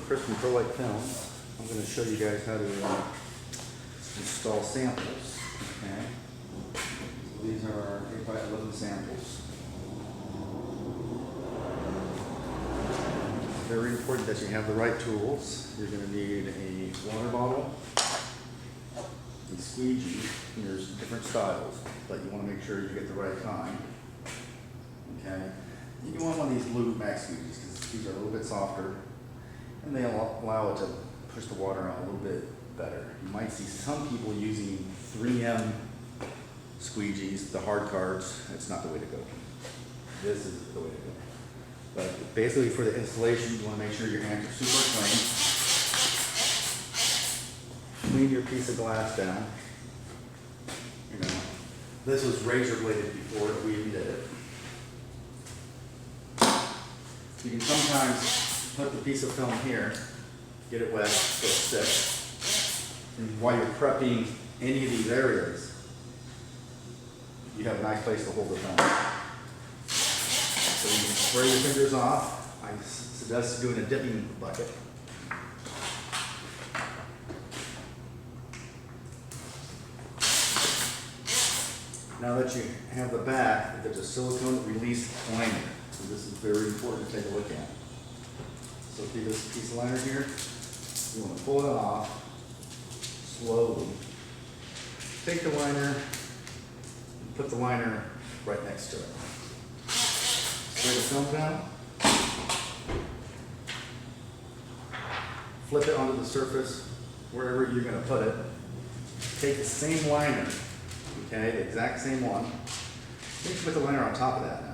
Chris from Prolight film. I'm going to show you guys how to install samples. Okay. So these are our 8x11 samples. It's very important that you have the right tools. You're going to need a water bottle, a squeegee. There's different styles, but you want to make sure you get the right kind. Okay. You want one of these blue max squeegees because these are a little bit softer and they allow it to push the water out a little bit better. You might see some people using 3M squeegees, the hard cards. It's not the way to go. This is the way to go. But basically for the installation, you want to make sure your hands are super clean. Clean your piece of glass down. You know, this was razor bladed before we even did it. You can sometimes put the piece of film here, get it wet, so it sticks. And while you're prepping any of these areas, you have a nice place to hold the film. So you can spray your fingers off. I suggest doing a dipping bucket. Now that you have the back, there's a silicone release liner. So this is very important to take a look at. So see this piece of liner here? You want to pull it off slowly. Take the liner and put the liner right next to it. Spray the film down. Flip it onto the surface wherever you're going to put it. Take the same liner, okay, the exact same one. You can put the liner on top of that now.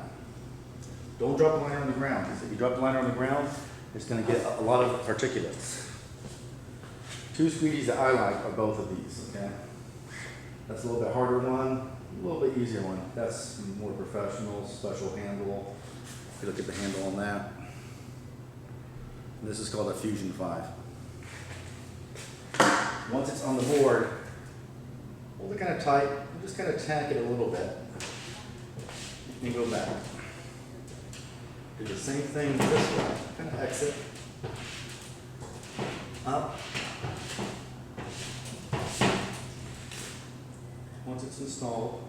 Don't drop the liner on the ground, because if you drop the liner on the ground, it's going to get a lot of particulates. Two squeegees that I like are both of these, okay? That's a little bit harder one, a little bit easier one. That's more professional, special handle. If you look at the handle on that. And this is called a Fusion 5. Once it's on the board, hold it kind of tight, and just kind of tack it a little bit. And go back. Do the same thing this way. Kind of exit. Up. Once it's installed,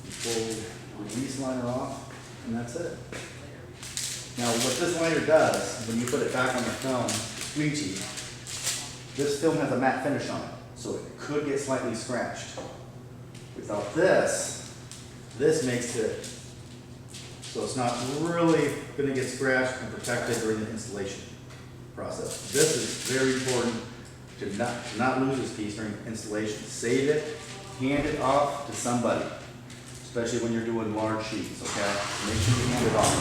you pull the release liner off, and that's it. Now what this liner does, when you put it back on the film, squeegee, this film has a matte finish on it, so it could get slightly scratched. Without this makes it so it's not really going to get scratched and protected during the installation process. This is very important to not lose this piece during installation. Save it, hand it off to somebody, especially when you're doing large sheets, okay? Make sure you hand it off.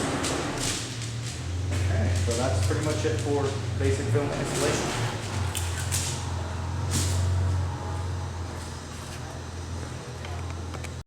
Okay, so that's pretty much it for basic film installation.